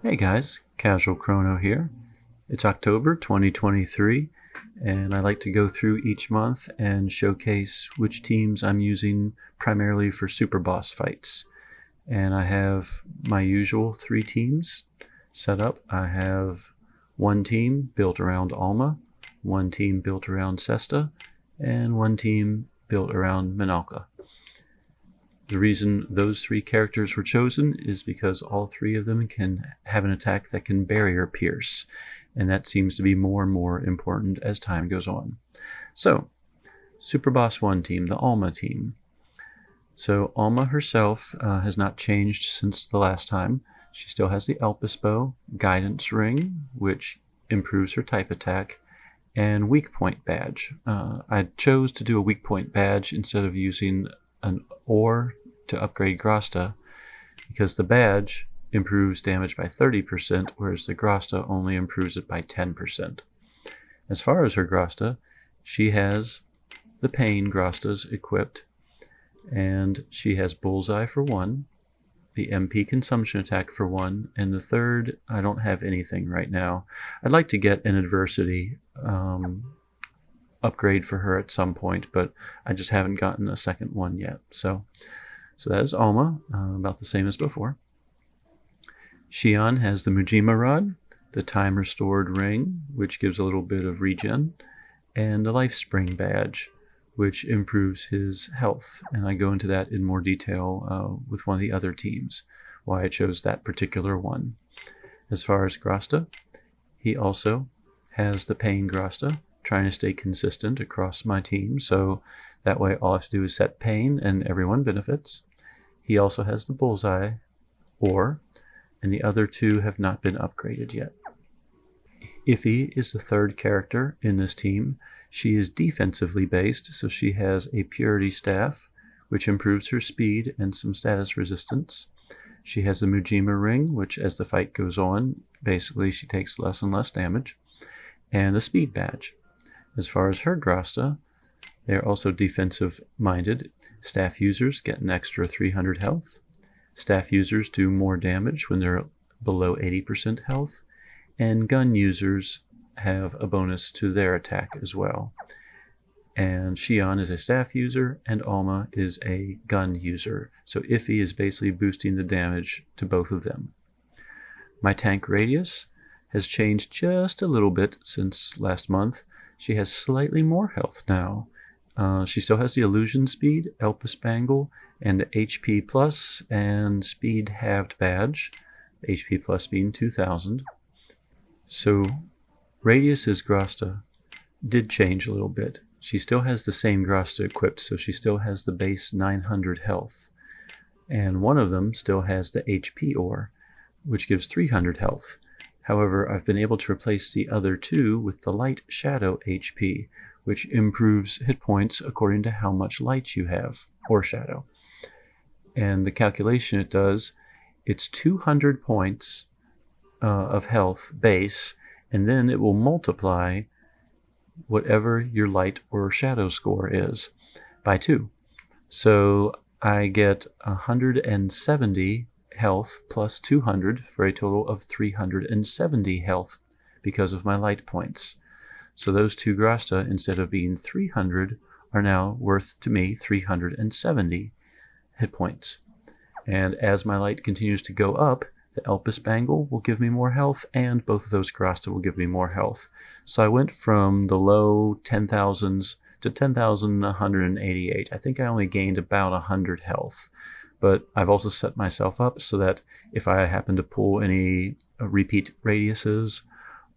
Hey guys, Casual Chrono here. It's October 2023, and I like to go through each month and showcase which teams I'm using primarily for Superboss fights. And I have my usual 3 teams set up. I have one team built around Alma, one team built around Sesta, and one team built around Minalca. The reason those 3 characters were chosen is because all 3 of them can have an attack that can barrier pierce, and that seems to be more and more important as time goes on. So, Superboss 1 team, the Alma team. So Alma herself has not changed since the last time. She still has the Elpis bow, guidance ring, which improves her type attack, and weak point badge. I chose to do a weak point badge instead of using an ore to upgrade grasta because the badge improves damage by 30%, whereas the grasta only improves it by 10%. As far as her grasta, she has the pain grastas equipped, and she has bullseye for 1, the MP consumption attack for 1, and the third, I don't have anything right now. I'd like to get an adversity upgrade for her at some point, but I just haven't gotten a second one yet. So that is Alma, about the same as before. Shion has the Mujima rod, the time restored ring, which gives a little bit of regen, and the life spring badge, which improves his health. And I go into that in more detail with one of the other teams, why I chose that particular one. As far as grasta, he also has the pain grasta, trying to stay consistent across my team, so that way all I have to do is set pain and everyone benefits. He also has the bullseye ore, and the other 2 have not been upgraded yet. Iffy is the 3rd character in this team. She is defensively based, so she has a purity staff, which improves her speed and some status resistance. She has the Mujima ring, which as the fight goes on, basically she takes less and less damage, and the speed badge. As far as her grasta, they are also defensive-minded. Staff users get an extra 300 health. Staff users do more damage when they're below 80% health. And gun users have a bonus to their attack as well. And Shion is a staff user, and Alma is a gun user. So Iffy is basically boosting the damage to both of them. My tank radius has changed just a little bit since last month. She has slightly more health now. She still has the illusion speed, Elpis bangle, and the HP plus and speed halved badge, HP plus being 2000. So Radius's grasta did change a little bit. She still has the same grasta equipped, so she still has the base 900 health. And one of them still has the HP ore, which gives 300 health. However, I've been able to replace the other 2 with the light shadow HP, which improves hit points according to how much light you have, or shadow. And the calculation it does, it's 200 points of health base, and then it will multiply whatever your light or shadow score is by 2. So I get 170 health plus 200 for a total of 370 health because of my light points. So those 2 grasta, instead of being 300, are now worth to me 370 hit points. And as my light continues to go up, the Elpis bangle will give me more health, and both of those grasta will give me more health. So I went from the low 10,000s to 10,188. I think I only gained about 100 health. But I've also set myself up so that if I happen to pull any repeat radiuses,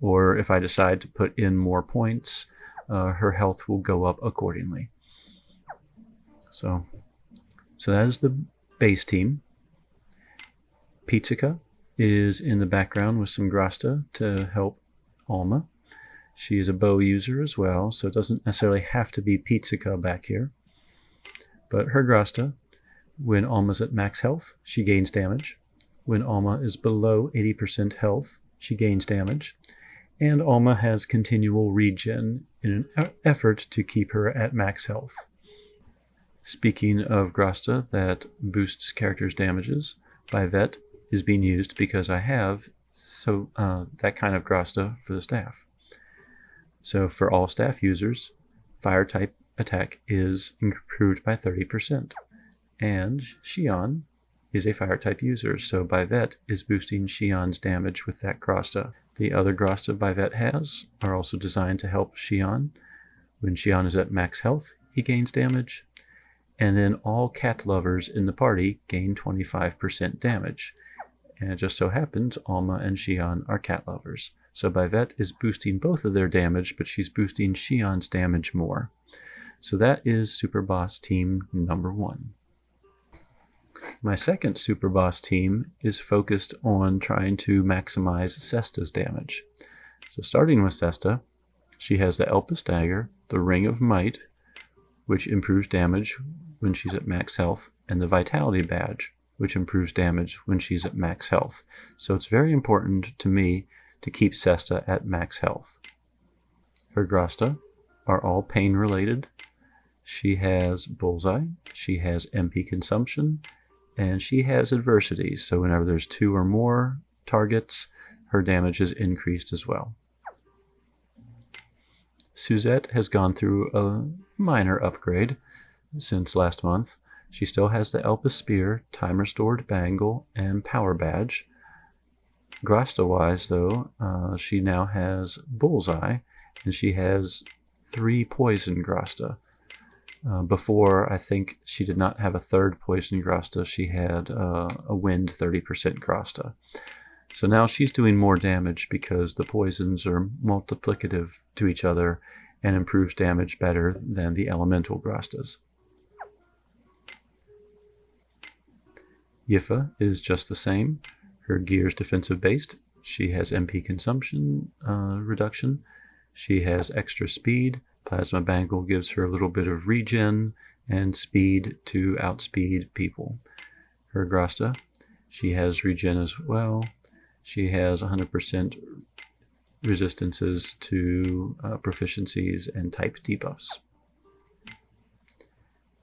or if I decide to put in more points, her health will go up accordingly. So that is the base team. Pizzica is in the background with some grasta to help Alma. She is a bow user as well, so it doesn't necessarily have to be Pizzica back here. But her grasta, when Alma's at max health, she gains damage. When Alma is below 80% health, she gains damage. And Alma has continual regen in an effort to keep her at max health. Speaking of grasta that boosts characters' damages, Bivette is being used because I have So that kind of grasta for the staff. So for all staff users, fire type attack is improved by 30%. And Xion is a fire type user, so Bivet is boosting Xion's damage with that grasta. The other grasta Bivet has are also designed to help Xion. When Xion is at max health, he gains damage. And then all cat lovers in the party gain 25% damage. And it just so happens Alma and Xion are cat lovers. So Bivet is boosting both of their damage, but she's boosting Xion's damage more. So that is Superboss Team number 1. My second Superboss team is focused on trying to maximize Sesta's damage. So starting with Sesta, she has the Elpis Dagger, the Ring of Might, which improves damage when she's at max health, and the Vitality Badge, which improves damage when she's at max health. So it's very important to me to keep Sesta at max health. Her grasta are all pain related. She has Bullseye, she has MP Consumption, and she has Adversity. So whenever there's 2 or more targets, her damage is increased as well. Suzette has gone through a minor upgrade since last month. She still has the Elpis Spear, Time Restored Bangle, and Power Badge. Grasta-wise, though, she now has Bullseye, and she has 3 Poison Grasta. Before, I think she did not have a 3rd Poison Grasta. She had a Wind 30% Grasta. So now she's doing more damage because the poisons are multiplicative to each other and improves damage better than the elemental grastas. Yifa is just the same. Her gear is defensive based. She has MP consumption reduction. She has extra speed. Plasma Bangle gives her a little bit of regen and speed to outspeed people. Her grasta, she has regen as well. She has 100% resistances to proficiencies and type debuffs.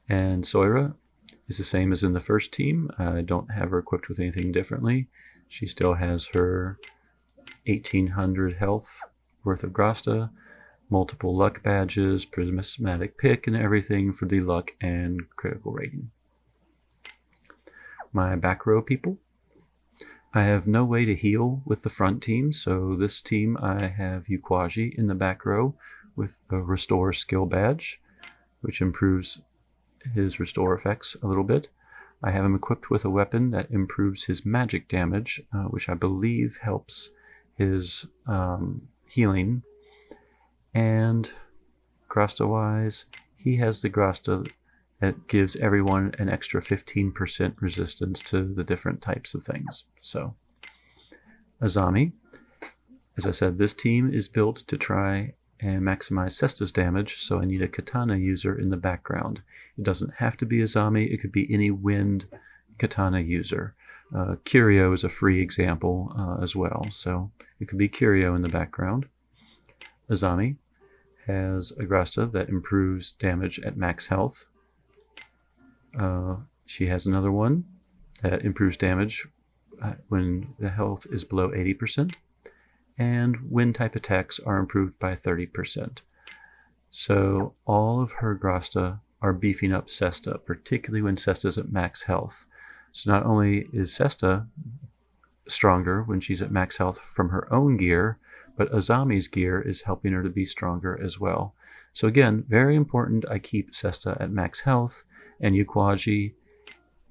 And Soira is the same as in the first team. I don't have her equipped with anything differently. She still has her 1800 health worth of grasta, multiple luck badges, prismatic pick, and everything for the luck and critical rating. My back row people. I have no way to heal with the front team, so this team I have Ukwaji in the back row with a Restore skill badge, which improves his Restore effects a little bit. I have him equipped with a weapon that improves his magic damage, which I believe helps his healing. And Grasta-wise, he has the Grasta that gives everyone an extra 15% resistance to the different types of things. So, Azami, as I said, this team is built to try and maximize Sesta's damage, so I need a katana user in the background. It doesn't have to be Azami, it could be any wind katana user. Curio is a free example as well, so it could be Curio in the background. Azami has a Grasta that improves damage at max health. She has another one that improves damage when the health is below 80%. And wind type attacks are improved by 30%. So all of her grasta are beefing up Sesta, particularly when Sesta's at max health. So not only is Sesta stronger when she's at max health from her own gear, but Azami's gear is helping her to be stronger as well. So again, very important I keep Sesta at max health, and Ukwaji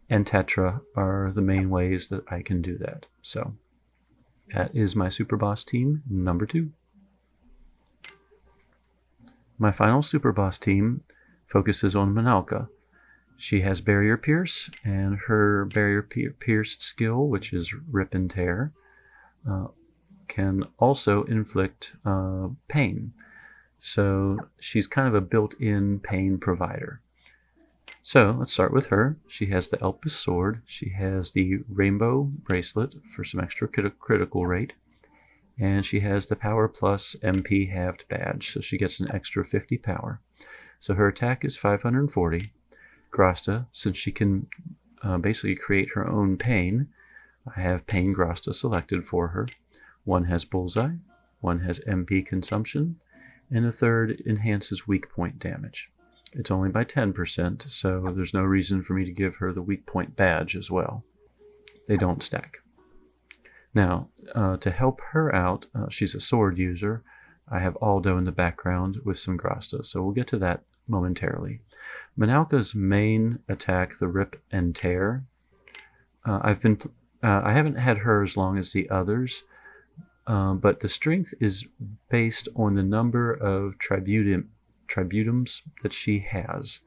and Tetra are the main ways that I can do that. So that is my Superboss team number 2. My final Superboss team focuses on Minalca. She has Barrier Pierce, and her Barrier Pierce skill, which is Rip and Tear, can also inflict pain. So she's kind of a built-in pain provider. So let's start with her. She has the Elpis Sword. She has the Rainbow Bracelet for some extra critical rate. And she has the Power Plus MP Halved Badge, so she gets an extra 50 power. So her attack is 540. Grasta, since she can basically create her own pain, I have Pain Grasta selected for her. One has bullseye, one has MP consumption, and a third enhances weak point damage. It's only by 10%, so there's no reason for me to give her the weak point badge as well. They don't stack. Now, to help her out, she's a sword user. I have Aldo in the background with some grasta, so we'll get to that momentarily. Minalca's main attack, the Rip and Tear, I haven't had her as long as the others, but the strength is based on the number of tributums that she has,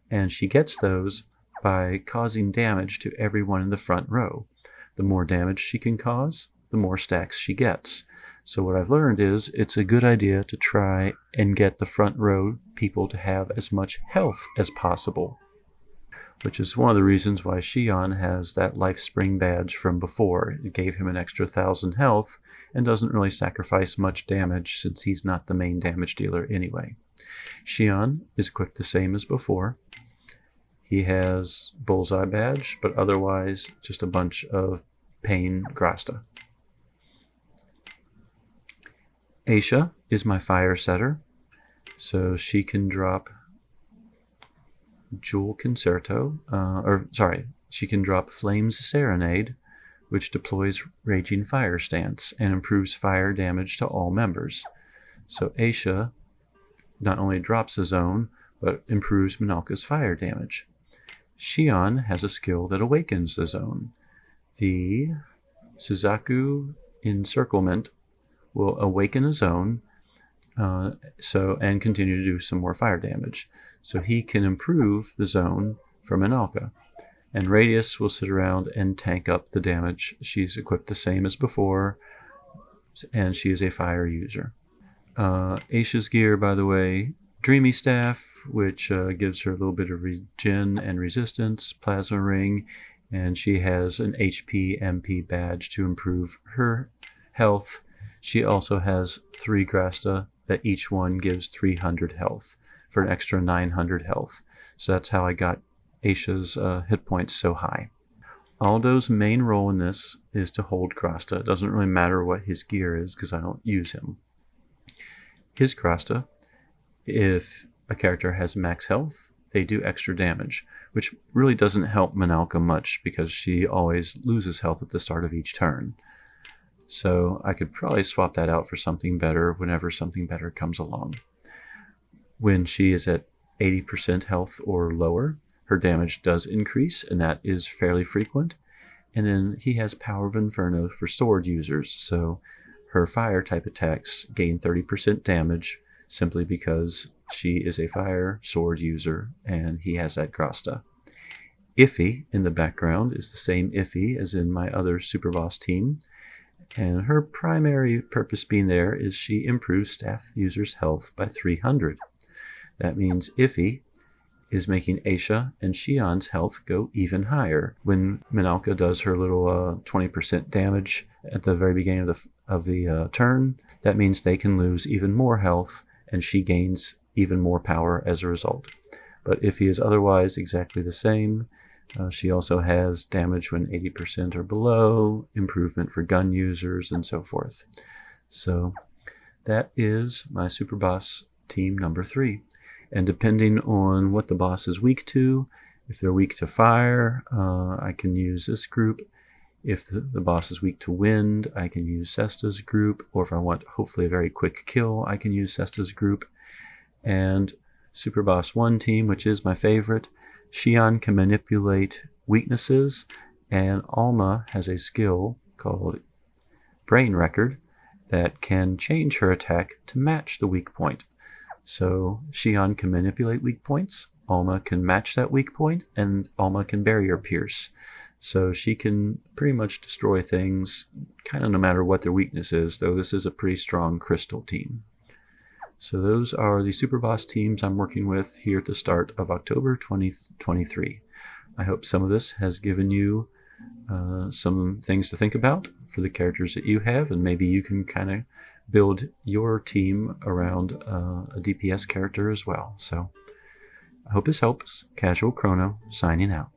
and she gets those by causing damage to everyone in the front row. The more damage she can cause, the more stacks she gets. So what I've learned is it's a good idea to try and get the front row people to have as much health as possible, which is one of the reasons why Xion has that Life Spring badge from before. It gave him an extra 1,000 health and doesn't really sacrifice much damage since he's not the main damage dealer anyway. Xion is equipped the same as before. He has Bullseye badge, but otherwise just a bunch of Pain Grasta. Aisha is my fire setter, so she can drop Jewel Concerto, she can drop Flame's Serenade, which deploys Raging Fire Stance and improves fire damage to all members. So Aisha not only drops a zone, but improves Minalca's fire damage. Xion has a skill that awakens the zone. The Suzaku Encirclement will awaken a zone and continue to do some more fire damage. So he can improve the zone for Minalca. And Radius will sit around and tank up the damage. She's equipped the same as before, and she is a fire user. Aisha's gear, by the way, Dreamy Staff, which gives her a little bit of regen and resistance, Plasma Ring, and she has an HP MP badge to improve her health. She also has 3 Grasta that each one gives 300 health for an extra 900 health. So that's how I got Aisha's hit points so high. Aldo's main role in this is to hold Grasta. It doesn't really matter what his gear is because I don't use him. His Grasta, if a character has max health, they do extra damage, which really doesn't help Minalca much because she always loses health at the start of each turn. So I could probably swap that out for something better whenever something better comes along. When she is at 80% health or lower, her damage does increase, and that is fairly frequent. And then he has Power of Inferno for sword users, so her fire type attacks gain 30% damage simply because she is a fire sword user and he has that Grasta. Iffy in the background is the same Iffy as in my other Superboss team. And her primary purpose being there is she improves staff users' health by 300. That means Iffy is making Aisha and Xion's health go even higher. When Minalca does her little 20% damage at the very beginning of the turn, that means they can lose even more health and she gains even more power as a result. But Iffy is otherwise exactly the same. She also has damage when 80% or below, improvement for gun users, and so forth. So that is my Superboss team number 3. And depending on what the boss is weak to, if they're weak to fire, I can use this group. If the boss is weak to wind, I can use Sesta's group. Or if I want hopefully a very quick kill, I can use Sesta's group. And Superboss 1 team, which is my favorite, Xion can manipulate weaknesses, and Alma has a skill called Brain Record that can change her attack to match the weak point. So Xion can manipulate weak points, Alma can match that weak point, and Alma can barrier pierce. So she can pretty much destroy things kind of no matter what their weakness is, though this is a pretty strong crystal team. So those are the Superboss teams I'm working with here at the start of October 2023. I hope some of this has given you some things to think about for the characters that you have, and maybe you can kind of build your team around a DPS character as well. So I hope this helps. Casual Crono signing out.